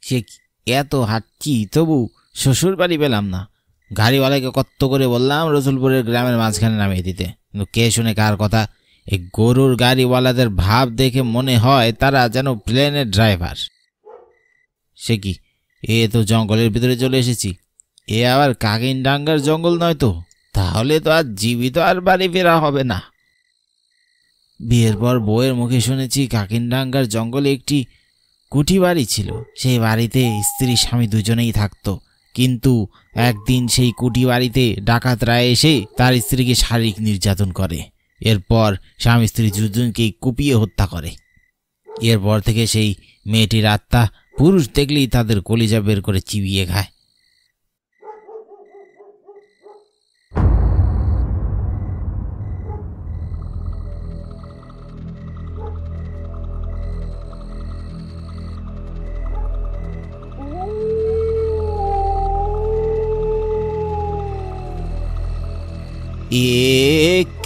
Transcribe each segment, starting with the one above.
সে এত হাঁটছি তবু শ্বশুর বাড়ি পেলাম না। গাড়িওয়ালাকে কত করে বললাম রসুলপুরের গ্রামের মাঝখানে নামিয়ে দিতে, কিন্তু কে শুনে কার কথা। এই গরুর গাড়িওয়ালাদের ভাব দেখে মনে হয় তারা যেন প্লেনের ড্রাইভার। সে কি, এ তো জঙ্গলের ভিতরে চলে এসেছি। এ আবার কাকিনডাঙ্গার জঙ্গল নয় তো? তাহলে তো আর জীবিত আর বাড়ি ফেরা হবে না। বিয়ের পর বউয়ের মুখে শুনেছি কাকিনডাঙ্গার জঙ্গলে একটি কুঠি বাড়ি ছিল। সেই বাড়িতে স্ত্রী স্বামী দুজনেই থাকতো, কিন্তু একদিন সেই কুঠি বাড়িতে ডাকাতরা এসে তার স্ত্রীকে শারীরিক নির্যাতন করে। এরপর স্বামী স্ত্রী দুজনকেই কুপিয়ে হত্যা করে। এরপর থেকে সেই মেয়েটির আত্মা পুরুষ দেখলেই তাদের কলিজা বের করে চিবিয়ে খায়।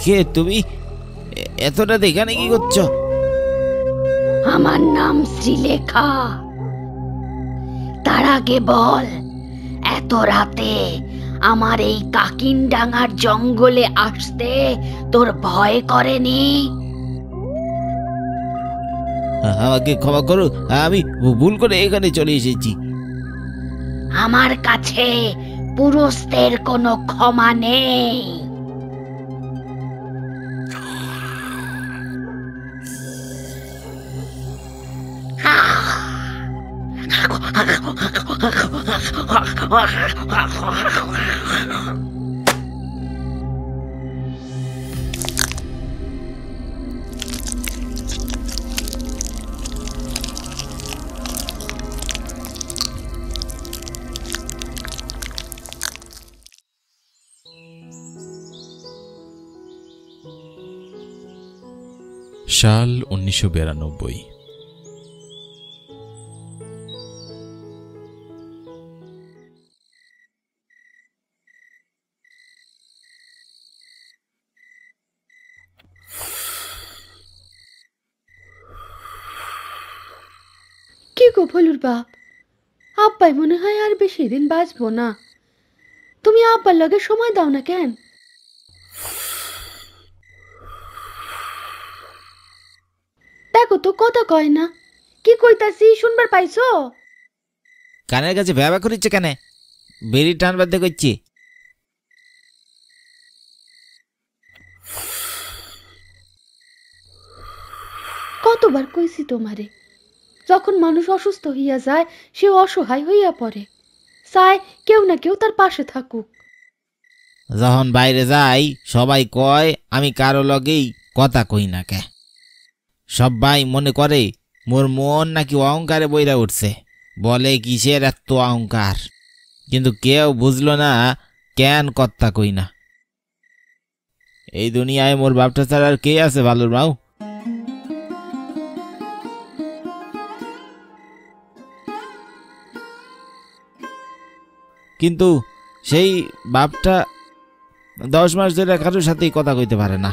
কে তুমি? এত রাতে এখানে কি করছো? আমার নাম শ্রীলেখা। তার আগে বল, এত রাতে আমার এই কাকিনডাঙ্গার জঙ্গলে আসতে তোর ভয় করেনি? আমাকে ক্ষমা করো, আমি ভুল করে এখানে চলে এসেছি। আমার কাছে পুরুষদের কোনো ক্ষমা নেই। সাল 1992। কি গো ভলুর বাপ, আব্বাই মনে হয় আর বেশি দিন বাঁচবো না। তুমি আব্বার লগে সময় দাও না কেন? দেখো তো কথা কয় না। কি কইতাছি শুনবার পাইছো? কানের কাছে ব্যবহার করিচ্ছে কেন? বেরি টান বাধ্য করছি। কতবার কইছি তোমারে, যখন মানুষ অসুস্থ হইয়া যায় সে অসহায় হইয়া পড়ে, চায় কেউ না কেউ তার পাশে থাকুক। যখন বাইরে যাই সবাই কয় আমি কারো লগেই কথা কই না কে। সবাই মনে করে মোর মন নাকি অহংকারে বইরা উঠছে, বলে কিসের এত অহংকার। কিন্তু কেউ বুঝলো না কেন কথা কই না। এই দুনিয়ায় মোর বাপটা ছাড়া আর কে আছে ভালোর মাও? কিন্তু সেই বাপটা 10 মাস ধরে কারোর সাথেই কথা কইতে পারে না।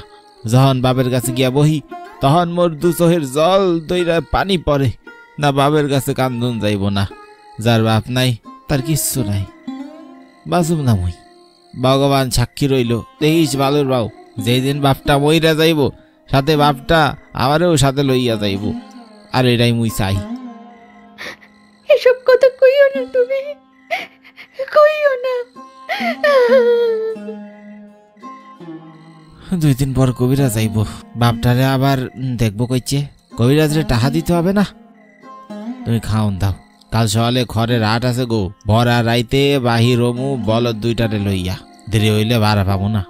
যখন বাপের কাছে গিয়া বহি তখন মোর দু চোখের জল দইরা পানি পড়ে। না বাপের কাছে কান্দন যাইব না। যার বাপ নাই তার কিচ্ছু নাই, বাঁচুম না মুই। ভগবান সাক্ষী রইল, দেখিস ভালোর বাউ, যেই দিন বাপটা মইরা যাইব সাথে বাপটা আমারেও সাথে লইয়া যাইব। আর এটাই মুই চাই। এসব কথা কইও না, তুমি কইও না। 2 দিন পর কবিরাজ যাইব, বাপটারে আবার দেখবো কইছে। কবিরাজরে টাকা দিতে হবে না? তুমি খাওন দাও, কাল সকালে খড়ের হাট আছে গো। ভরা রাইতে বাহির হমু বলদ 2টারে লইয়া, দেরি হইলে ভাড়া পাবো না।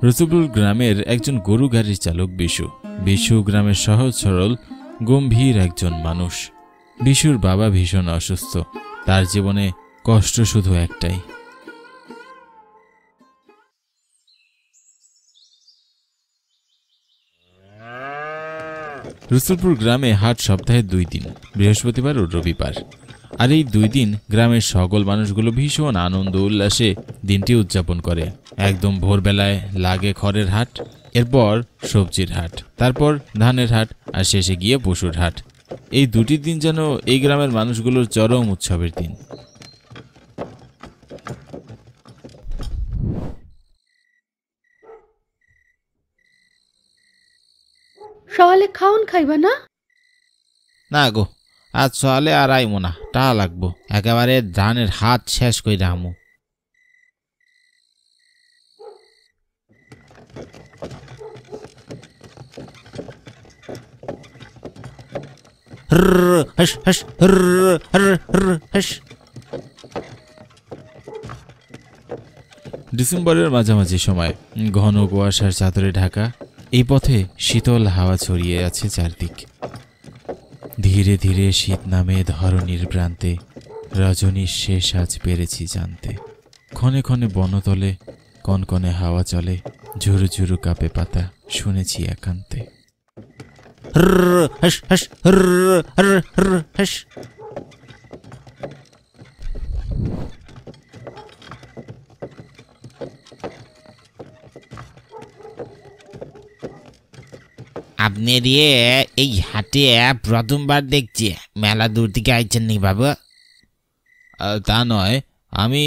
রসুলপুর গ্রামের একজন গরু গাড়ির চালক বিশু। বিশু গ্রামের সহজ সরল গম্ভীর একজন মানুষ। বিশুর বাবা ভীষণ অসুস্থ। তার জীবনে কষ্ট শুধু একটাই। রসুলপুর গ্রামে হাট সপ্তাহে 2 দিন, বৃহস্পতিবার ও রবিবার। আর এই 2 দিন গ্রামের সকল মানুষগুলো ভীষণ আনন্দ উল্লাসে দিনটি উদযাপন করে। একদম ভোরবেলায় লাগে খড়ের হাট, এরপর সবজির হাট, তারপর ধানের হাট, আর শেষে গিয়ে পশুর হাট। এই দুটি দিন যেন এই গ্রামের মানুষগুলোর চরম উৎসবের দিন। সকালে খাওন খাইবা না? না গো, আজ সকালে আর আইমো না, টাকা লাগবো। একেবারে ধানের হাত শেষ কইরা আমু। ডিসেম্বরের মাঝামাঝি সময়, ঘন কুয়াশার চাদরে ঢাকা এই পথে শীতল হাওয়া ছড়িয়ে আছে চারদিক। ধীরে ধীরে শীত নামে ধরণীর প্রান্তে, রজনীর শেষ আজ পেরেছি জানতে। ক্ষণে ক্ষণে বনতলে কনকনে হাওয়া চলে, ঝুরু ঝুরু কাপে পাতা শুনেছি একান্তে। আপনি রে এই হাটে প্রথমবার দেখছি, মেলা দূর থেকে আইছেন নি বাবা? তা নয়, আমি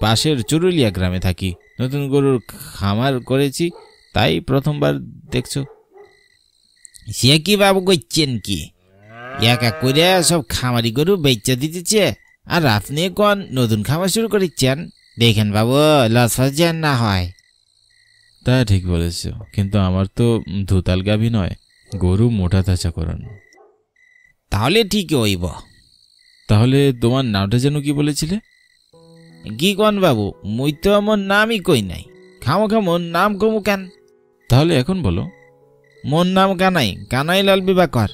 পাশের চুরুলিয়া গ্রামে থাকি, নতুন গরুর খামার করেছি, তাই প্রথমবার দেখছো। সে কি বাবু করছেন কি? একা করে সব খামারি গরু বেচা দিতেছে, আর আপনি কোন নতুন খামার শুরু করেছেন? দেখেন বাবু, লস যেন না হয়। তা ঠিক বলেছ, কিন্তু আমার তো ধুতাল গাভী নয়, গরু মোটা তাজা করানো। তাহলে ঠিকই হইব। তাহলে তোমার নামটা যেন কি বলেছিলে? কি কন বাবু, মুই তো আমার নামই কই নাই। খামো মোর নাম কমু কেন? তাহলে এখন বলো। মোর নাম কানাই, কানাইলাল বিবাকর।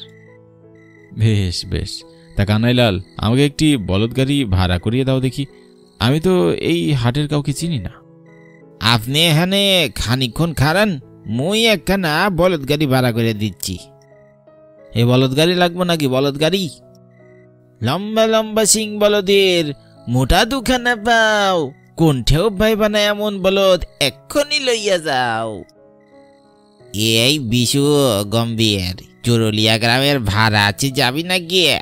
বেশ বেশ, তা কানাইলাল, আমাকে একটি বলদ গাড়ি ভাড়া করিয়ে দাও দেখি। আমি তো এই হাটের কাউকে চিনি না। আপনি এখানে খানিকক্ষণ খারান, মুই একখানা বলদ গাড়ি ভাড়া করে দিচ্ছি। এই বলদ গাড়ি লাগবো নাকি? বলদ গাড়ি লম্বা লম্বা সিং বলদের, মোটা দুখানা পাও, কোনঠেও ভাইবা না এমন বলদ, এক্ষুনি লইয়া যাও। এই বিশু গম্ভীর, চুরুলিয়া গ্রামের ভাড়া আছে, যাবি না গিয়ে?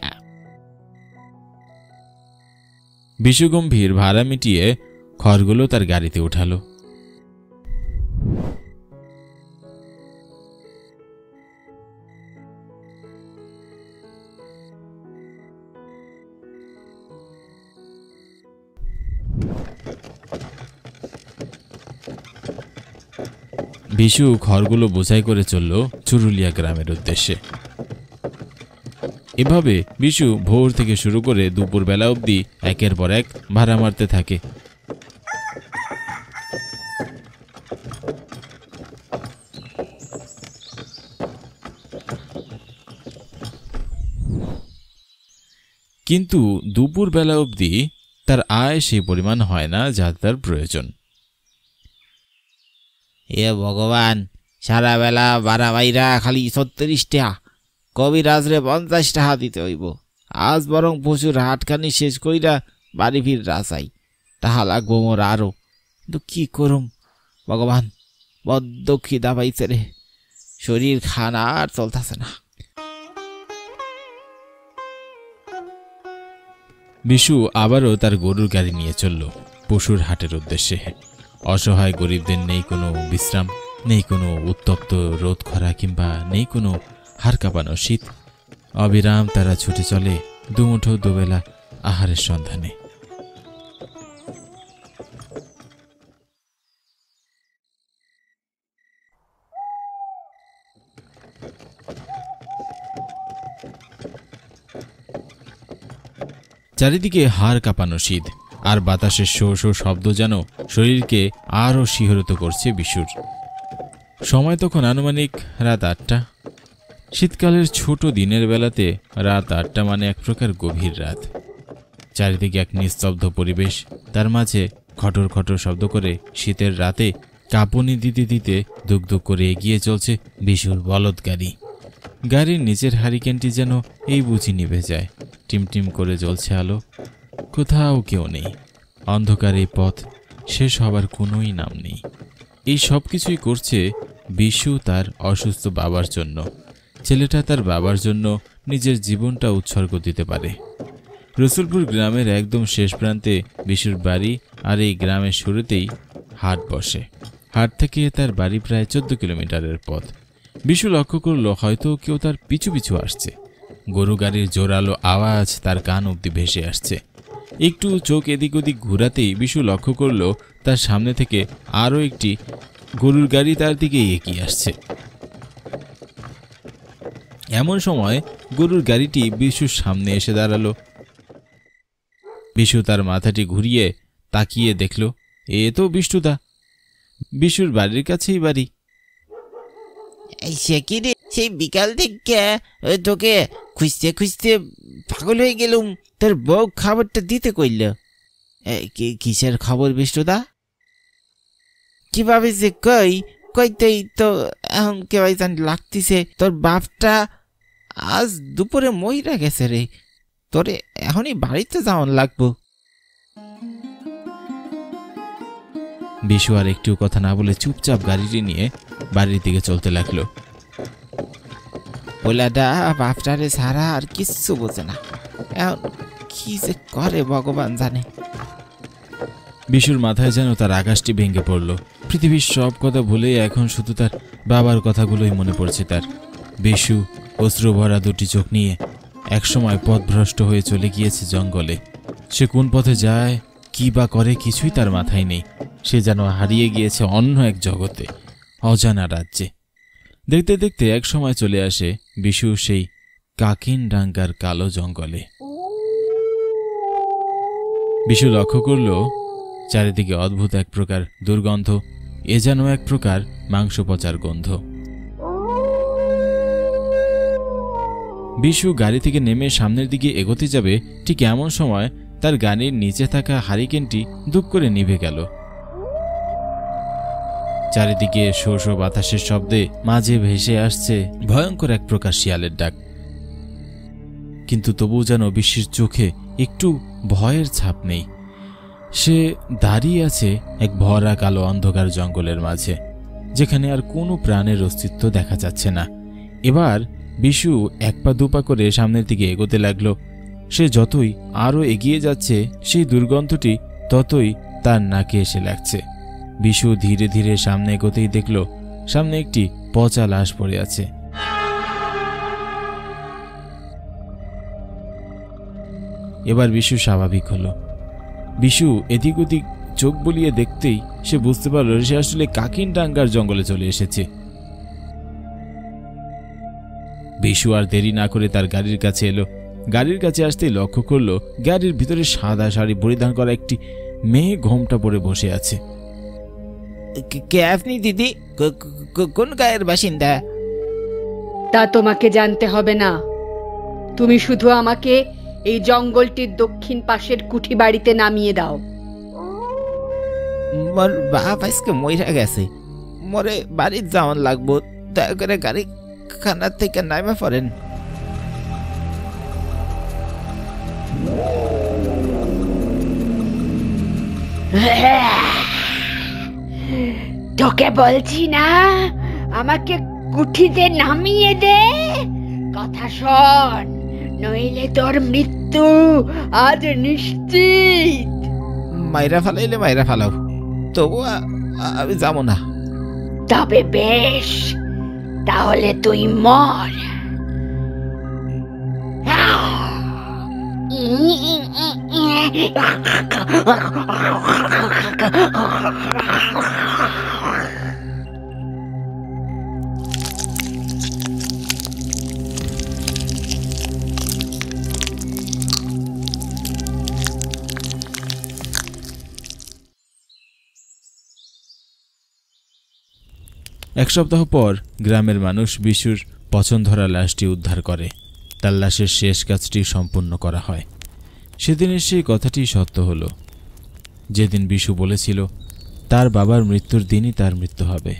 বিশু গম্ভীর ভাড়া মিটিয়ে খড়গুলো তার গাড়িতে উঠালো। বিশু খড়গুলো বোঝাই করে চলল চুরুলিয়া গ্রামের উদ্দেশ্যে। এভাবে বিশু ভোর থেকে শুরু করে দুপুর বেলা অবধি একের পর এক ভাড়া মারতে থাকে। কিন্তু দুপুর বেলা অবধি তার আয় সেই পরিমাণ হয় না যা তার প্রয়োজন। এ ভগবান, সারা বেলা বারা বাইরা খালি ৩৬ টাকা, কবিরাজরে ৫০ টাকা দিতে হইব। আজ বরং পশুর হাটখানি শেষ কইরা বাড়ি ফির রাসাই, টাকা লাগবো মোর আরো। কিন্তু কি করুম ভগবান, বড্ড খিদা পাইছে রে, শরীর খানা আর চলতেছে না। বিশু আবারও তার গরুর গাড়ি নিয়ে চলল পশুর হাটের উদ্দেশ্যে। অসহায় গরিবদের নেই কোনো বিশ্রাম, নেই কোনো উত্তপ্ত রোদ খরা, কিংবা নেই কোনো হাড় কাঁপানো শীত। অবিরাম তারা ছুটে চলে দুমুঠো দুবেলা আহারের সন্ধানে। চারিদিকে হাড় কাঁপানো শীত, আর বাতাসের শো শো শব্দ যেন শরীরকে আরও শিহরিত করছে বিশুর। সময় তখন আনুমানিক রাত ৮টা। শীতকালের ছোট দিনের বেলাতে রাত ৮টা মানে এক প্রকার গভীর রাত। চারিদিকে এক নিস্তব্ধ পরিবেশ, তার মাঝে খটর খটর শব্দ করে শীতের রাতে কাঁপুনি দিতে দিতে দুক দুক করে এগিয়ে চলছে বিশুর বলদ গাড়ি। গাড়ির নিচের হারিকেনটি যেন এই বুঝি নিভে যায়। টিমটিম করে জ্বলছে আলো, কোথাও কেউ নেই। অন্ধকার এই পথ, শেষ হবার কোনোই নাম নেই। এই সব কিছুই করছে বিশু তার অসুস্থ বাবার জন্য। ছেলেটা তার বাবার জন্য নিজের জীবনটা উৎসর্গ দিতে পারে। রসুলপুর গ্রামের একদম শেষ প্রান্তে বিশুর বাড়ি, আর এই গ্রামের শুরুতেই হাট বসে। হাট থেকে তার বাড়ি প্রায় 14 কিলোমিটারের পথ। বিশু লক্ষ্য করল হয়তো কেউ তার পিছু পিছু আসছে। গরু গাড়ির জোরালো আওয়াজ তার কান অবধি ভেসে আসছে। একটু চোখ এদিক ওদিক ঘুরাতেই বিশু লক্ষ্য করল তার সামনে থেকে আরও একটি গরুর গাড়ি তার দিকে এগিয়ে আসছে। এমন সময় গরুর গাড়িটি বিশুর সামনে এসে দাঁড়ালো। বিশু তার মাথাটি ঘুরিয়ে তাকিয়ে দেখল এ তো বিষ্টুদা। বিশুর বাড়ির কাছেই বাড়ি। সে কি রে, সেই বিকাল থেকে তোকে খুঁজতে খুঁজতে পাগল হয়ে গেলুম। তোর বউ খাবারটা দিতে কইল। কিসের খবর বিষ্টুদা? কিভাবে যে কইতেই তো এখন কেউ জানি লাগতেছে তোর বাপটা আজ দুপুরে মহিলা গেছে রে। তোরে এখনই বাড়িতে যাওয়ান লাগবো। বিশু আর একটু কথা না বলে চুপচাপ গাড়িটি নিয়ে বাড়ির দিকে চলতে লাগলো। পোলাটা বাপটারে ছাড়া আর কিচ্ছু বোঝে না। এখন কি যে করে ভগবান জানে। বিশুর মাথায় যেন তার আকাশটি ভেঙে পড়ল। পৃথিবীর সব কথা ভুলে এখন শুধু তার বাবার কথাগুলোই মনে পড়ছে তার। বিশু অশ্রু ভরা দুটি চোখ নিয়ে একসময় পথভ্রষ্ট হয়ে চলে গিয়েছে জঙ্গলে। সে কোন পথে যায়, কি বা করে, কিছুই তার মাথায় নেই। সে যেন হারিয়ে গিয়েছে অন্য এক জগতে, অজানা রাজ্যে। দেখতে দেখতে এক সময় চলে আসে বিশু সেই কাকিনডাঙ্গার কালো জঙ্গলে। বিশু লক্ষ্য করল চারিদিকে অদ্ভুত এক প্রকার দুর্গন্ধ। এ যেন এক প্রকার মাংস পচার গন্ধ। বিশু গাড়ি থেকে নেমে সামনের দিকে এগোতে যাবে, ঠিক এমন সময় তার গাড়ির নিচে থাকা হারিকেনটি দুপ করে নিভে গেল। চারিদিকে শো শো বাতাসের শব্দে মাঝে ভেসে আসছে ভয়ঙ্কর এক প্রকার শিয়ালের ডাক। কিন্তু তবু যেন বিশুর চোখে একটু ভয়ের ছাপ নেই। সে দাঁড়িয়ে আছে এক ভরা কালো অন্ধকার জঙ্গলের মাঝে, যেখানে আর কোনো প্রাণের অস্তিত্ব দেখা যাচ্ছে না। এবার বিশু এক পা দুপা করে সামনের দিকে এগোতে লাগলো। সে যতই আরও এগিয়ে যাচ্ছে সেই দুর্গন্ধটি ততই তার নাকে এসে লাগছে। বিশু ধীরে ধীরে সামনে এগোতেই দেখল সামনে একটি পচা লাশ পড়ে আছে। এবার বিশু স্বাভাবিক হলো। বিশু এদিক ওদিক চোখ বুলিয়ে দেখতেই সে বুঝতে পারল সে আসলে কাকিনডাঙ্গার জঙ্গলে চলে এসেছে। বিশু আর দেরি না করে তার গাড়ির কাছে এলো। গাড়ির কাছে আসতেই লক্ষ্য করলো গাড়ির ভিতরে সাদা শাড়ি পরিধান করা একটি মেয়ে ঘোমটা পরে বসে আছে। কে আপনি দিদি? কোন গায়ের বাসিন্দা? তা তোমাকে জানতে হবে না। তুমি শুধু আমাকে এই জঙ্গলটির দক্ষিণ পাশের কুঠি বাড়িতে নামিয়ে দাও। মোর বাপ আজকে মইরা গেছে, মরে বাড়ির যাওয়ান লাগবো। দয়া করে গাড়ি খানার থেকে নামে পড়েন। তোকে বলছি না আমাকে কুঠিতে নামিয়ে দে। কথা শোন, নইলে তোর মৃত্যু আজ নিশ্চিত। মাইরা ফালাইলে মাইরা ফালাও, তবু আমি যাবো না। তবে বেশ, তাহলে তুই মর। এক সপ্তাহ পর গ্রামের মানুষ বিশুর পছন্দধরা লাশটি উদ্ধার করে। তার লাশের শেষ কাজটি সম্পূর্ণ করা হয়। সেদিনের সেই কথাটি সত্য হলো, যেদিন বিশু বলেছিল তার বাবার মৃত্যুর দিনই তার মৃত্যু হবে।